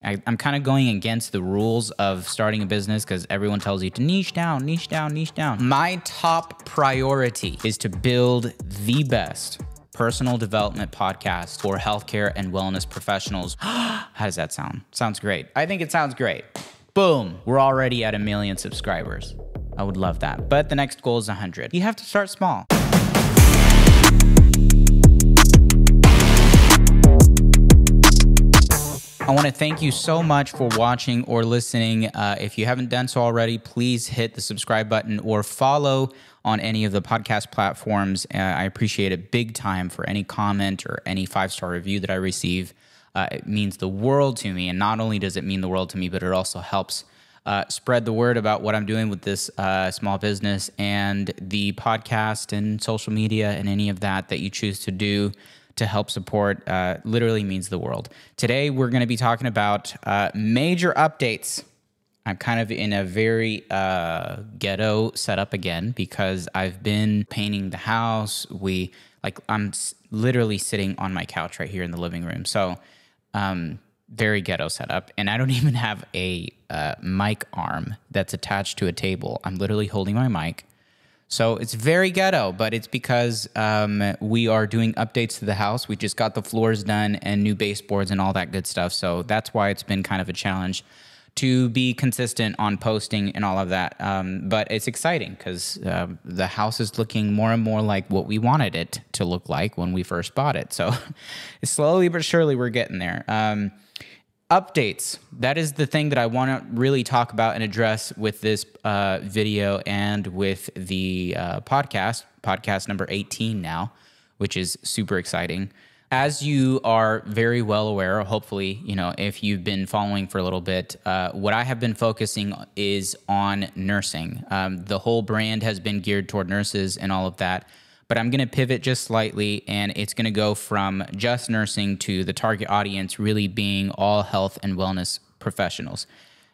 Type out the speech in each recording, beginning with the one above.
I'm kind of going against the rules of starting a business because everyone tells you to niche down, niche down, niche down. My top priority is to build the best personal development podcast for healthcare and wellness professionals. How does that sound? Sounds great. I think it sounds great. Boom. We're already at 1 million subscribers. I would love that. But the next goal is 100. You have to start small. I want to thank you so much for watching or listening. If you haven't done so already, please hit the subscribe button or follow on any of the podcast platforms. I appreciate it big time for any comment or any 5-star review that I receive. It means the world to me. And not only does it mean the world to me, but it also helps spread the word about what I'm doing with this small business and the podcast and social media and any of that you choose to do to help support. Literally means the world. Today, we're going to be talking about major updates. I'm kind of in a very ghetto setup again because I've been painting the house. I'm literally sitting on my couch right here in the living room. So very ghetto setup. And I don't even have a mic arm that's attached to a table. I'm literally holding my mic. So it's very ghetto, but it's because we are doing updates to the house. We just got the floors done and new baseboards and all that good stuff. So that's why it's been kind of a challenge to be consistent on posting and all of that. But it's exciting because the house is looking more and more like what we wanted it to look like when we first bought it. So slowly but surely we're getting there. Updates. That is the thing that I want to really talk about and address with this video and with the podcast number 18 now, which is super exciting. As you are very well aware, hopefully, if you've been following for a little bit, what I have been focusing is on nursing. The whole brand has been geared toward nurses and all of that. But I'm going to pivot just slightly, and it's going to go from just nursing to the target audience really being all health and wellness professionals.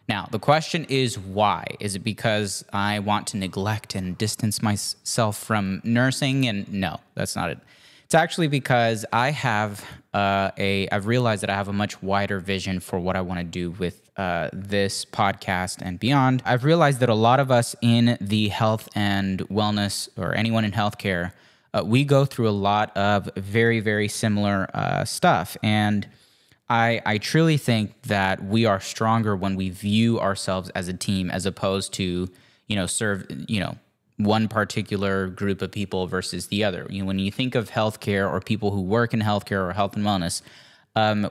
Now, the question is why? Is it because I want to neglect and distance myself from nursing? And no, that's not it. It's actually because I've realized that I have a much wider vision for what I want to do with this podcast and beyond. I've realized that a lot of us in the health and wellness, or anyone in healthcare, we go through a lot of very, very similar stuff. And I truly think that we are stronger when we view ourselves as a team as opposed to, serve, one particular group of people versus the other. When you think of healthcare or people who work in healthcare or health and wellness,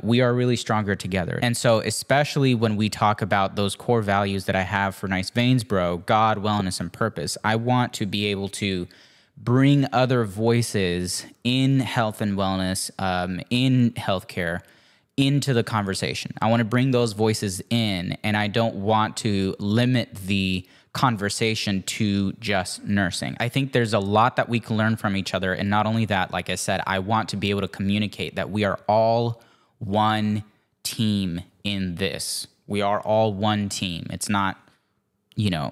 we are really stronger together. And so especially when we talk about those core values that I have for Nice Veins Bro, God, wellness, and purpose, I want to be able to bring other voices in health and wellness, in healthcare, into the conversation. I want to bring those voices in, and I don't want to limit the conversation to just nursing. I think there's a lot that we can learn from each other. And not only that, like I said, I want to be able to communicate that we are all one team in this. We are all one team. It's not,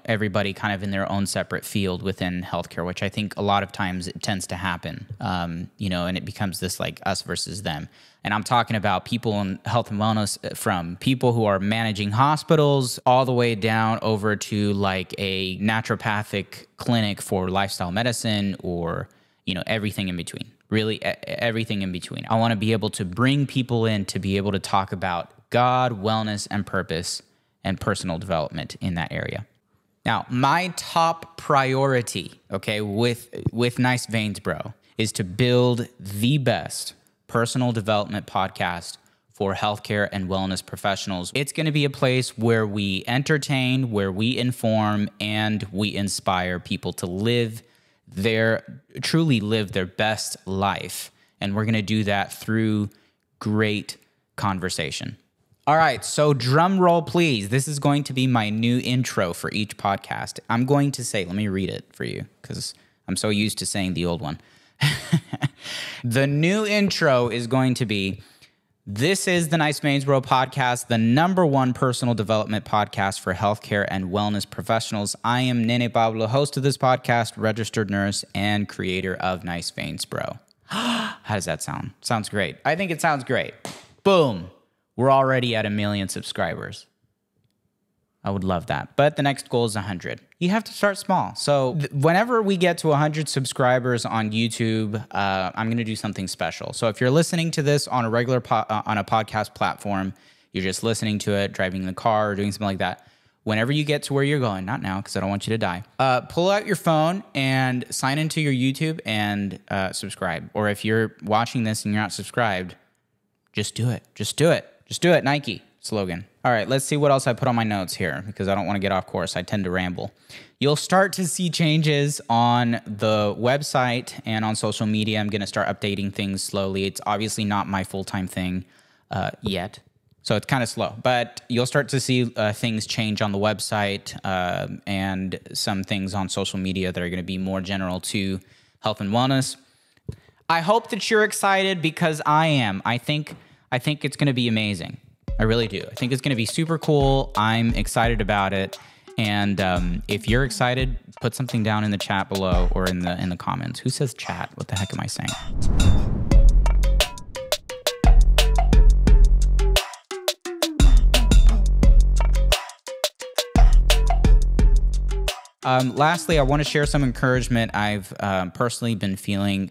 everybody kind of in their own separate field within healthcare, which I think a lot of times it tends to happen, and it becomes this like us versus them. And I'm talking about people in health and wellness, from people who are managing hospitals all the way down over to like a naturopathic clinic for lifestyle medicine, or, everything in between. Really, everything in between. I want to be able to bring people in to be able to talk about God, wellness, and purpose and personal development in that area. Now, my top priority, with Nice Veins Bro, is to build the best personal development podcast for healthcare and wellness professionals. It's going to be a place where we entertain, where we inform, and we inspire people to truly live their best life. And we're going to do that through great conversation. All right, so drum roll, please. This is going to be my new intro for each podcast. I'm going to say, let me read it for you because I'm so used to saying the old one. The new intro is going to be, this is the Nice Veins Bro podcast, the #1 personal development podcast for healthcare and wellness professionals. I am NENEPABLO, host of this podcast, registered nurse, and creator of Nice Veins Bro. How does that sound? Sounds great. I think it sounds great. Boom. We're already at 1 million subscribers. I would love that. But the next goal is 100. You have to start small. So whenever we get to 100 subscribers on YouTube, I'm going to do something special. So if you're listening to this on a regular on a podcast platform, you're just listening to it, driving in the car or doing something like that. Whenever you get to where you're going, not now because I don't want you to die, pull out your phone and sign into your YouTube and subscribe. Or if you're watching this and you're not subscribed, just do it. Just do it. Just do it. Nike slogan. All right, let's see what else I put on my notes here because I don't want to get off course. I tend to ramble. You'll start to see changes on the website and on social media. I'm going to start updating things slowly. It's obviously not my full-time thing yet, so it's kind of slow. But you'll start to see things change on the website and some things on social media that are going to be more general to health and wellness. I hope that you're excited because I am. I think it's going to be amazing. I really do. I think it's going to be super cool. I'm excited about it. And if you're excited, put something down in the chat below or in the comments. Who says chat? What the heck am I saying? Lastly, I want to share some encouragement. I've personally been feeling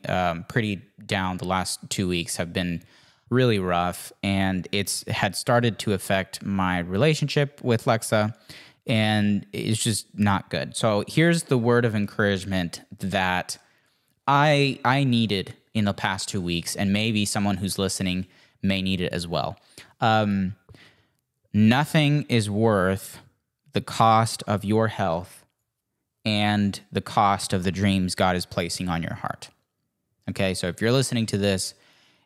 pretty down the last 2 weeks. Have been really rough, and it's had started to affect my relationship with Lexa, and it's just not good. So here's the word of encouragement that I needed in the past 2 weeks, and maybe someone who's listening may need it as well. Nothing is worth the cost of your health and the cost of the dreams God is placing on your heart. Okay, so if you're listening to this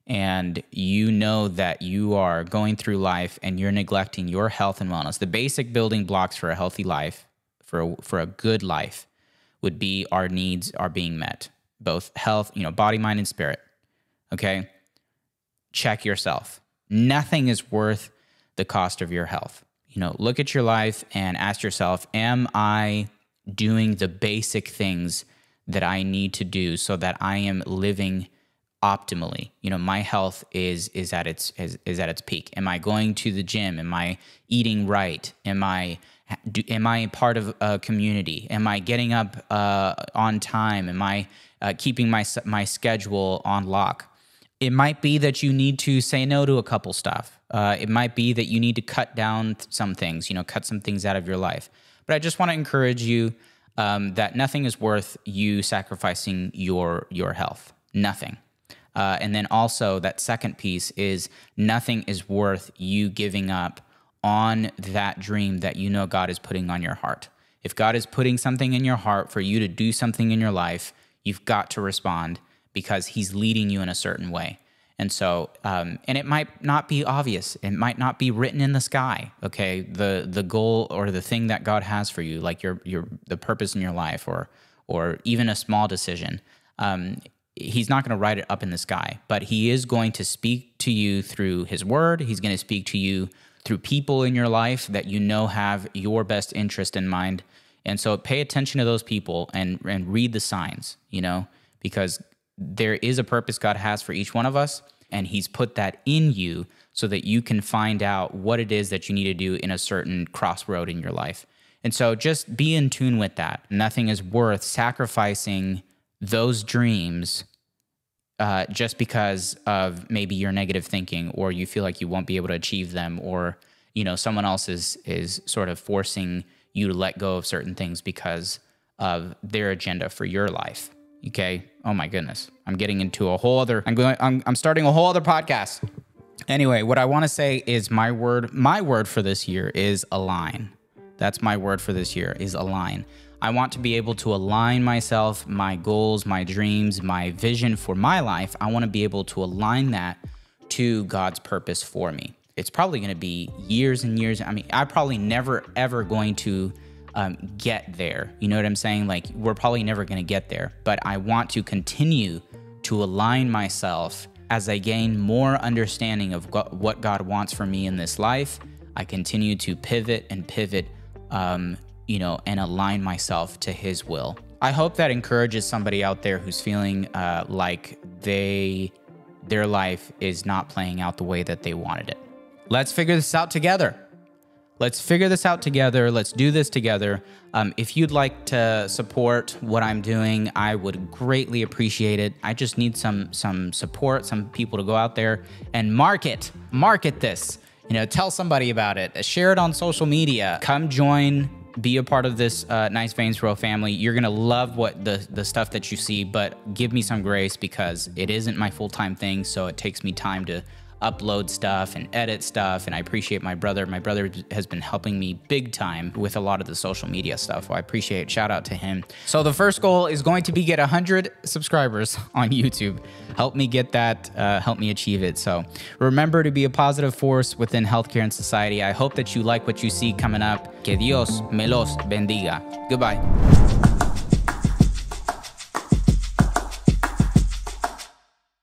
and you know that you are going through life and you're neglecting your health and wellness, the basic building blocks for a healthy life, for a good life, would be our needs are being met, both health, body, mind, and spirit. Okay, check yourself. Nothing is worth the cost of your health. Look at your life and ask yourself, am I doing the basic things that I need to do so that I am living optimally? My health is at its peak. Am I going to the gym? Am I eating right? Am I part of a community? Am I getting up on time? Am I keeping my schedule on lock? It might be that you need to say no to a couple stuff. It might be that you need to cut down some things, cut some things out of your life. But I just want to encourage you that nothing is worth you sacrificing your health. Nothing. And then also that second piece is nothing is worth you giving up on that dream that God is putting on your heart. If God is putting something in your heart for you to do something in your life, you've got to respond because he's leading you in a certain way. And so, and it might not be obvious. It might not be written in the sky. Okay, the goal or the thing that God has for you, like the purpose in your life, or even a small decision. He's not going to write it up in the sky, but he is going to speak to you through his word. He's going to speak to you through people in your life that have your best interest in mind. And so pay attention to those people and read the signs, because there is a purpose God has for each one of us, and he's put that in you so that you can find out what it is that you need to do in a certain crossroad in your life. And so just be in tune with that. Nothing is worth sacrificing those dreams just because of maybe your negative thinking, or you feel like you won't be able to achieve them, or someone else is sort of forcing you to let go of certain things because of their agenda for your life. Okay. Oh my goodness. I'm getting into a whole other, I'm starting a whole other podcast. Anyway, what I want to say is my word for this year is align. That's my word for this year is align. I want to be able to align myself, my goals, my dreams, my vision for my life. I want to be able to align that to God's purpose for me. It's probably going to be years and years. I'm probably never, ever going to get there. You know what I'm saying? Like, we're probably never going to get there, but I want to continue to align myself as I gain more understanding of what God wants for me in this life. I continue to pivot and align myself to his will. I hope that encourages somebody out there who's feeling like their life is not playing out the way that they wanted it. let's figure this out together. Let's figure this out together. Let's do this together. If you'd like to support what I'm doing, I would greatly appreciate it. I just need some support, some people to go out there and market this. You know, tell somebody about it. Share it on social media. Come join, be a part of this Nice Veins Bro family. You're gonna love what the stuff that you see, but give me some grace because it isn't my full-time thing, so it takes me time to upload stuff and edit stuff, and I appreciate my brother. My brother has been helping me big time with a lot of the social media stuff. So I appreciate it. Shout out to him. So the first goal is going to be get 100 subscribers on YouTube. Help me get that, help me achieve it. So remember to be a positive force within healthcare and society. I hope that you like what you see coming up. Que Dios me los bendiga. Goodbye.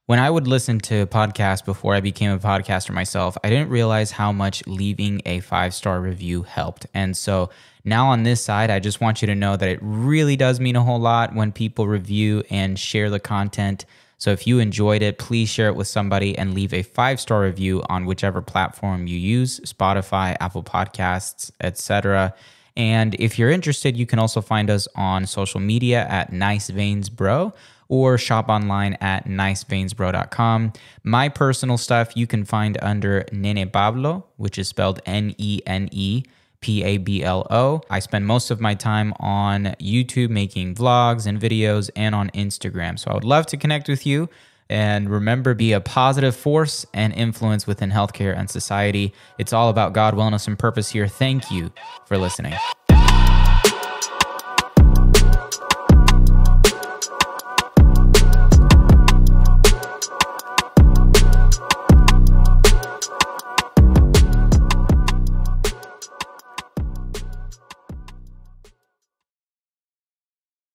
When I would listen to podcasts before I became a podcaster myself, I didn't realize how much leaving a 5-star review helped. And so now on this side, I just want you to know that it really does mean a whole lot when people review and share the content. So if you enjoyed it, please share it with somebody and leave a 5-star review on whichever platform you use, Spotify, Apple Podcasts, etc. And if you're interested, you can also find us on social media at Nice Veins Bro, or shop online at niceveinsbro.com. My personal stuff you can find under NENEPABLO, which is spelled NENEPABLO. I spend most of my time on YouTube making vlogs and videos and on Instagram. So I would love to connect with you. And remember, be a positive force and influence within healthcare and society. It's all about God, wellness, and purpose here. Thank you for listening.